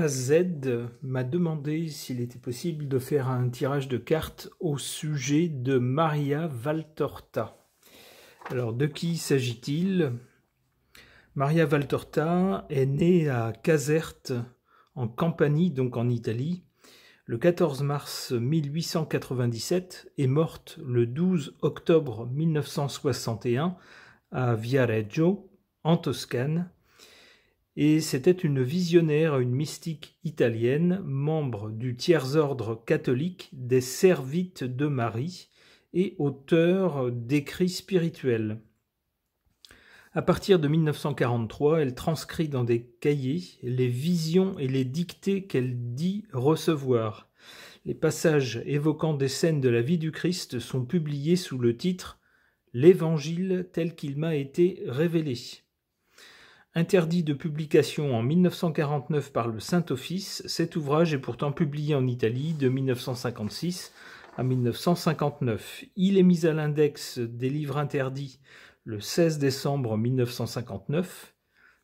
AZ m'a demandé s'il était possible de faire un tirage de cartes au sujet de Maria Valtorta. Alors, de qui s'agit-il? Maria Valtorta est née à Caserte, en Campanie, donc en Italie, le 14 mars 1897 et morte le 12 octobre 1961 à Viareggio, en Toscane. Et c'était une visionnaire, une mystique italienne, membre du tiers-ordre catholique des Servites de Marie et auteure d'écrits spirituels. À partir de 1943, elle transcrit dans des cahiers les visions et les dictées qu'elle dit recevoir. Les passages évoquant des scènes de la vie du Christ sont publiés sous le titre « L'Évangile tel qu'il m'a été révélé ». Interdit de publication en 1949 par le Saint-Office, cet ouvrage est pourtant publié en Italie de 1956 à 1959. Il est mis à l'index des livres interdits le 16 décembre 1959.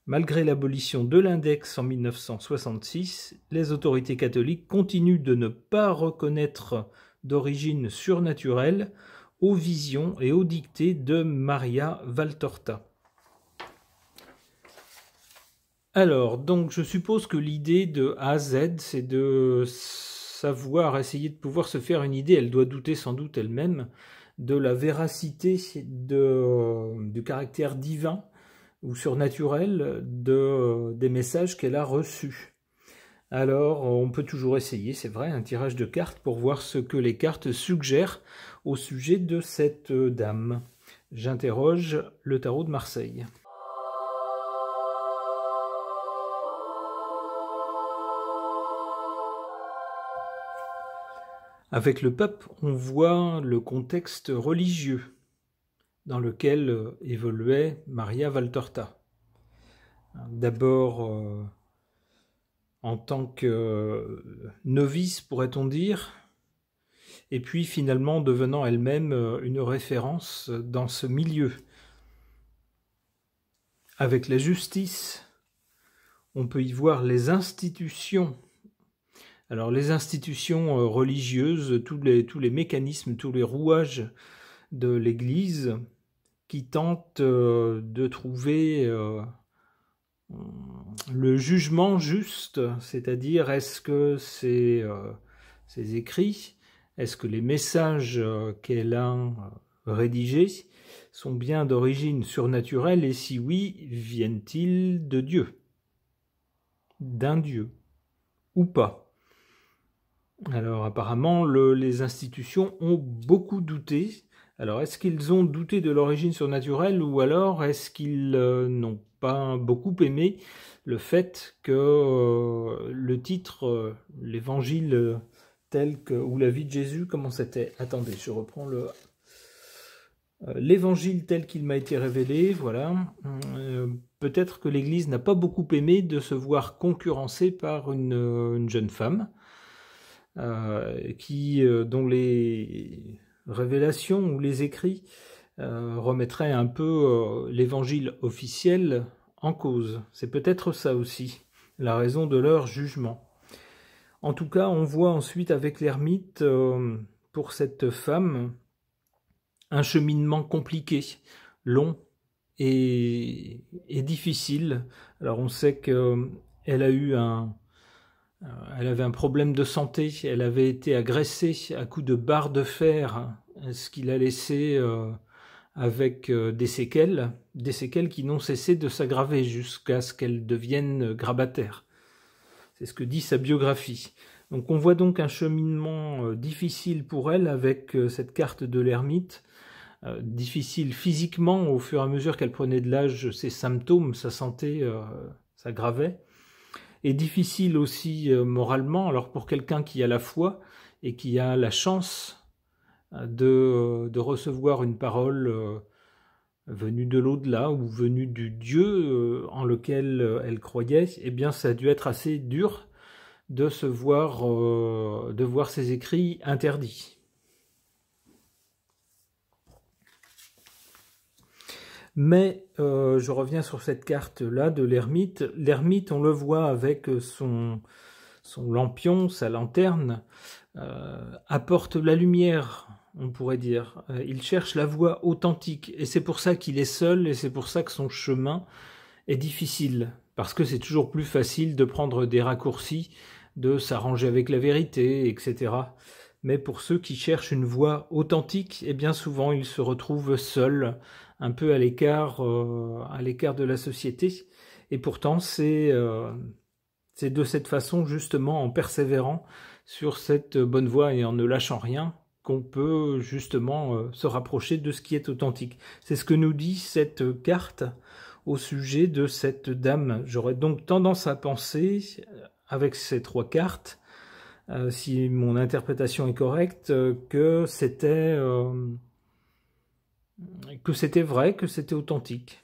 Malgré l'abolition de l'index en 1966, les autorités catholiques continuent de ne pas reconnaître d'origine surnaturelle aux visions et aux dictées de Maria Valtorta. Alors, donc je suppose que l'idée de A à Z, c'est de savoir, essayer de pouvoir se faire une idée, elle doit douter sans doute elle-même, de la véracité du caractère divin ou surnaturel des messages qu'elle a reçus. Alors, on peut toujours essayer, c'est vrai, un tirage de cartes pour voir ce que les cartes suggèrent au sujet de cette dame. J'interroge le tarot de Marseille. Avec le pape, on voit le contexte religieux dans lequel évoluait Maria Valtorta. D'abord, en tant que novice, pourrait-on dire, et puis finalement devenant elle-même une référence dans ce milieu. Avec la justice, on peut y voir les institutions. Alors les institutions religieuses, tous les mécanismes, tous les rouages de l'Église qui tentent de trouver le jugement juste, c'est-à-dire est-ce que ces écrits, est-ce que les messages qu'elle a rédigés sont bien d'origine surnaturelle et si oui, viennent-ils de Dieu, d'un Dieu ou pas? Alors apparemment, les institutions ont beaucoup douté. Alors est-ce qu'ils ont douté de l'origine surnaturelle ou alors est-ce qu'ils n'ont pas beaucoup aimé le fait que le titre, l'évangile ou la vie de Jésus, comment c'était? Attendez, je reprends l'évangile tel qu'il m'a été révélé, voilà. Peut-être que l'Église n'a pas beaucoup aimé de se voir concurrencée par une jeune femme. Dont les révélations ou les écrits remettraient un peu l'évangile officiel en cause. C'est peut-être ça aussi, la raison de leur jugement. En tout cas, on voit ensuite avec l'ermite, pour cette femme, un cheminement compliqué, long et difficile. Alors on sait qu'elle a eu elle avait un problème de santé, elle avait été agressée à coups de barre de fer, ce qui l'a laissé avec des séquelles qui n'ont cessé de s'aggraver jusqu'à ce qu'elle devienne grabataire. C'est ce que dit sa biographie. Donc on voit donc un cheminement difficile pour elle avec cette carte de l'ermite, difficile physiquement au fur et à mesure qu'elle prenait de l'âge, ses symptômes, sa santé s'aggravait. Et difficile aussi moralement, alors pour quelqu'un qui a la foi et qui a la chance de recevoir une parole venue de l'au-delà ou venue du Dieu en lequel elle croyait, eh bien ça a dû être assez dur de voir ses écrits interdits. Mais je reviens sur cette carte-là de l'ermite. L'ermite, on le voit avec son lampion, sa lanterne, apporte la lumière, on pourrait dire. Il cherche la voie authentique, et c'est pour ça qu'il est seul, et c'est pour ça que son chemin est difficile, parce que c'est toujours plus facile de prendre des raccourcis, de s'arranger avec la vérité, etc. Mais pour ceux qui cherchent une voie authentique, eh bien souvent ils se retrouvent seuls, un peu à l'écart de la société. Et pourtant c'est de cette façon, justement, en persévérant sur cette bonne voie et en ne lâchant rien, qu'on peut justement se rapprocher de ce qui est authentique. C'est ce que nous dit cette carte au sujet de cette dame. J'aurais donc tendance à penser, avec ces 3 cartes, si mon interprétation est correcte, que c'était vrai, que c'était authentique.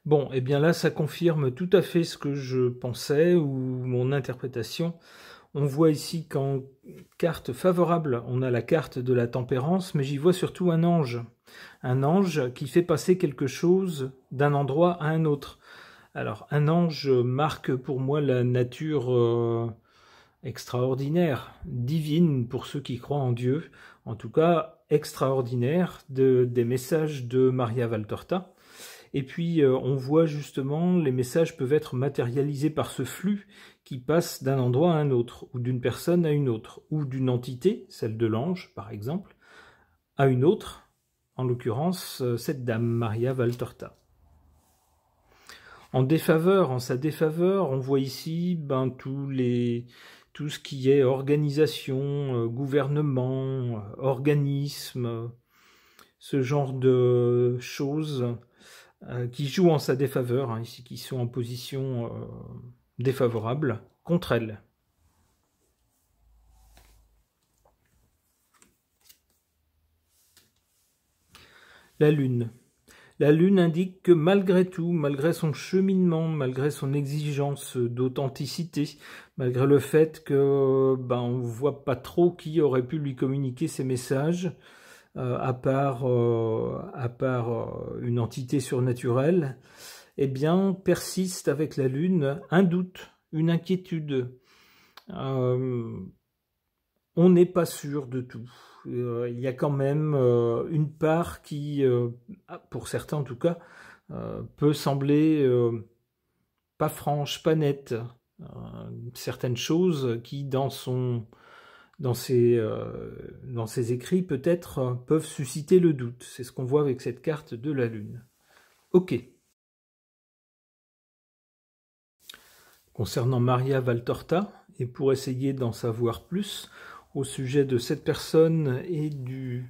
Bon, et bien là, ça confirme tout à fait ce que je pensais, ou mon interprétation. On voit ici qu'en carte favorable, on a la carte de la tempérance, mais j'y vois surtout un ange. Un ange qui fait passer quelque chose d'un endroit à un autre. Alors, un ange marque pour moi la nature extraordinaire, divine pour ceux qui croient en Dieu, en tout cas extraordinaire des messages de Maria Valtorta. Et puis on voit justement les messages peuvent être matérialisés par ce flux qui passe d'un endroit à un autre, ou d'une personne à une autre, ou d'une entité, celle de l'ange par exemple, à une autre, en l'occurrence cette dame, Maria Valtorta. En sa défaveur, on voit ici tout ce qui est organisation, gouvernement, organisme, ce genre de choses qui jouent en sa défaveur, hein, ici, qui sont en position défavorable contre elle. La Lune. La Lune indique que malgré tout, malgré son cheminement, malgré son exigence d'authenticité, malgré le fait que on ne voit pas trop qui aurait pu lui communiquer ces messages, à part une entité surnaturelle, eh bien persiste avec la Lune un doute, une inquiétude. On n'est pas sûr de tout. Il y a quand même une part qui, pour certains en tout cas, peut sembler pas franche, pas nette. Certaines choses qui, dans ses écrits, peut-être, peuvent susciter le doute. C'est ce qu'on voit avec cette carte de la Lune. Ok. Concernant Maria Valtorta, et pour essayer d'en savoir plus au sujet de cette personne et des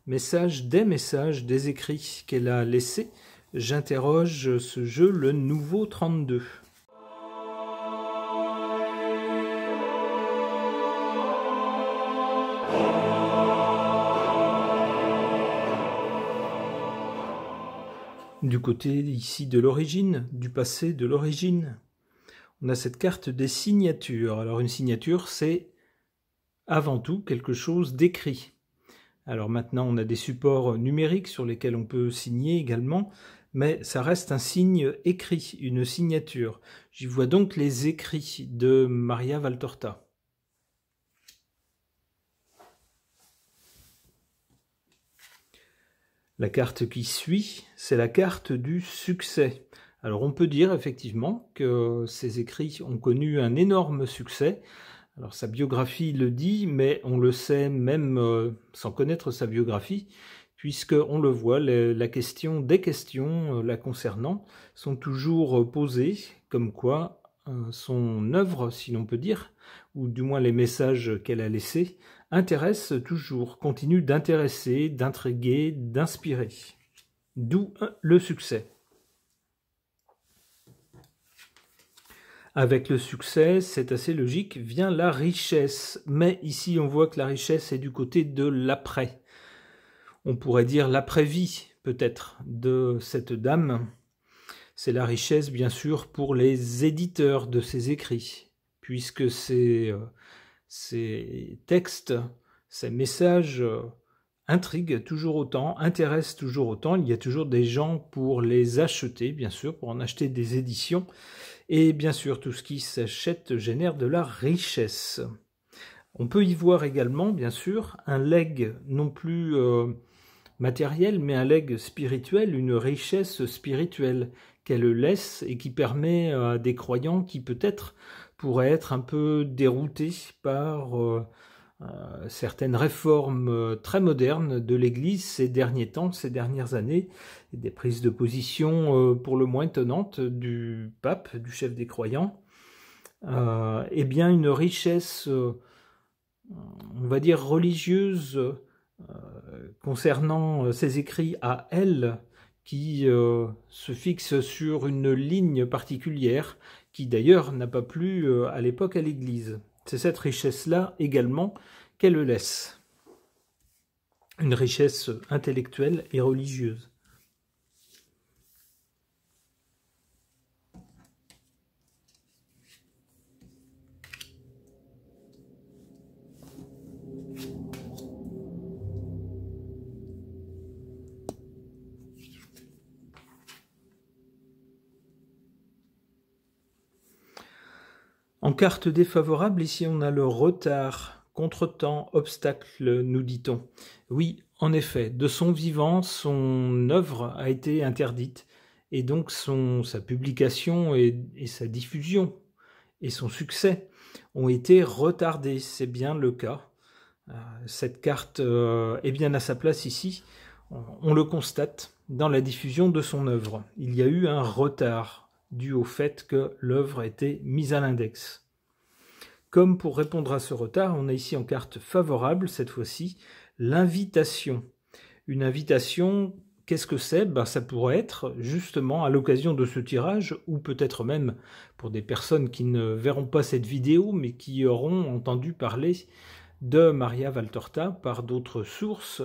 messages, des écrits qu'elle a laissés, j'interroge ce jeu, le Nouveau 32. Du côté ici de l'origine, du passé de l'origine, on a cette carte des signatures. Alors une signature, c'est avant tout quelque chose d'écrit. Alors maintenant, on a des supports numériques sur lesquels on peut signer également, mais ça reste un signe écrit, une signature. J'y vois donc les écrits de Maria Valtorta. La carte qui suit, c'est la carte du succès. Alors on peut dire effectivement que ces écrits ont connu un énorme succès. Alors sa biographie le dit, mais on le sait même sans connaître sa biographie, puisqu'on le voit, des questions la concernant sont toujours posées, comme quoi son œuvre, si l'on peut dire, ou du moins les messages qu'elle a laissés, intéressent toujours, continuent d'intéresser, d'intriguer, d'inspirer. D'où le succès. Avec le succès, c'est assez logique, vient la richesse. Mais ici, on voit que la richesse est du côté de l'après. On pourrait dire l'après-vie, peut-être, de cette dame. C'est la richesse, bien sûr, pour les éditeurs de ses écrits, puisque ces textes, ces messages intriguent toujours autant, intéressent toujours autant. Il y a toujours des gens pour les acheter, bien sûr, pour en acheter des éditions. Et bien sûr, tout ce qui s'achète génère de la richesse. On peut y voir également, bien sûr, un legs non plus matériel, mais un legs spirituel, une richesse spirituelle qu'elle laisse et qui permet à des croyants qui peut-être pourraient être un peu déroutés par certaines réformes très modernes de l'Église ces derniers temps, ces dernières années, et des prises de position pour le moins étonnantes du pape, du chef des croyants. Eh bien, une richesse, on va dire religieuse, concernant ses écrits à elle, qui se fixe sur une ligne particulière, qui d'ailleurs n'a pas plu à l'époque à l'Église. C'est cette richesse-là également qu'elle laisse. Une richesse intellectuelle et religieuse. En carte défavorable, ici on a le retard, contretemps, obstacle, nous dit-on. Oui, en effet, de son vivant, son œuvre a été interdite, et donc sa publication et sa diffusion et son succès ont été retardés, c'est bien le cas. Cette carte est bien à sa place ici, on le constate dans la diffusion de son œuvre. Il y a eu un retard dû au fait que l'œuvre était mise à l'index. Comme pour répondre à ce retard, on a ici en carte favorable, cette fois-ci, l'invitation. Une invitation, qu'est-ce que c'est? Ça pourrait être justement à l'occasion de ce tirage, ou peut-être même pour des personnes qui ne verront pas cette vidéo, mais qui auront entendu parler de Maria Valtorta par d'autres sources.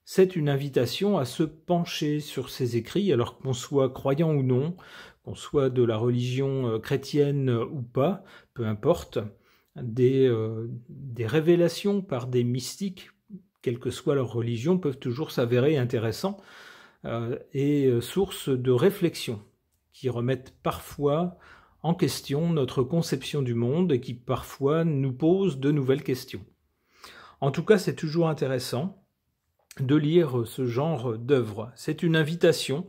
C'est une invitation à se pencher sur ses écrits, alors qu'on soit croyant ou non, qu'on soit de la religion chrétienne ou pas, peu importe, des révélations par des mystiques, quelle que soit leur religion, peuvent toujours s'avérer intéressants et source de réflexion, qui remettent parfois en question notre conception du monde et qui parfois nous posent de nouvelles questions. En tout cas, c'est toujours intéressant de lire ce genre d'œuvre. C'est une invitation,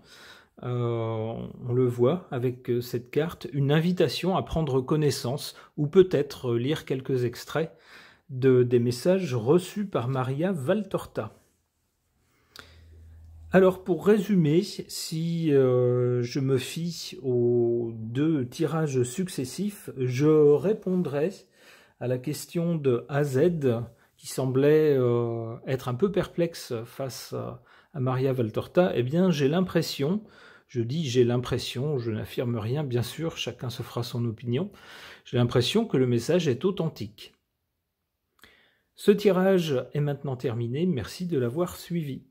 on le voit avec cette carte, une invitation à prendre connaissance ou peut-être lire quelques extraits des messages reçus par Maria Valtorta. Alors pour résumer, si je me fie aux 2 tirages successifs, je répondrai à la question de AZ, qui semblait être un peu perplexe face à Maria Valtorta. Eh bien, j'ai l'impression, je dis j'ai l'impression, je n'affirme rien, bien sûr, chacun se fera son opinion, j'ai l'impression que le message est authentique. Ce tirage est maintenant terminé, merci de l'avoir suivi.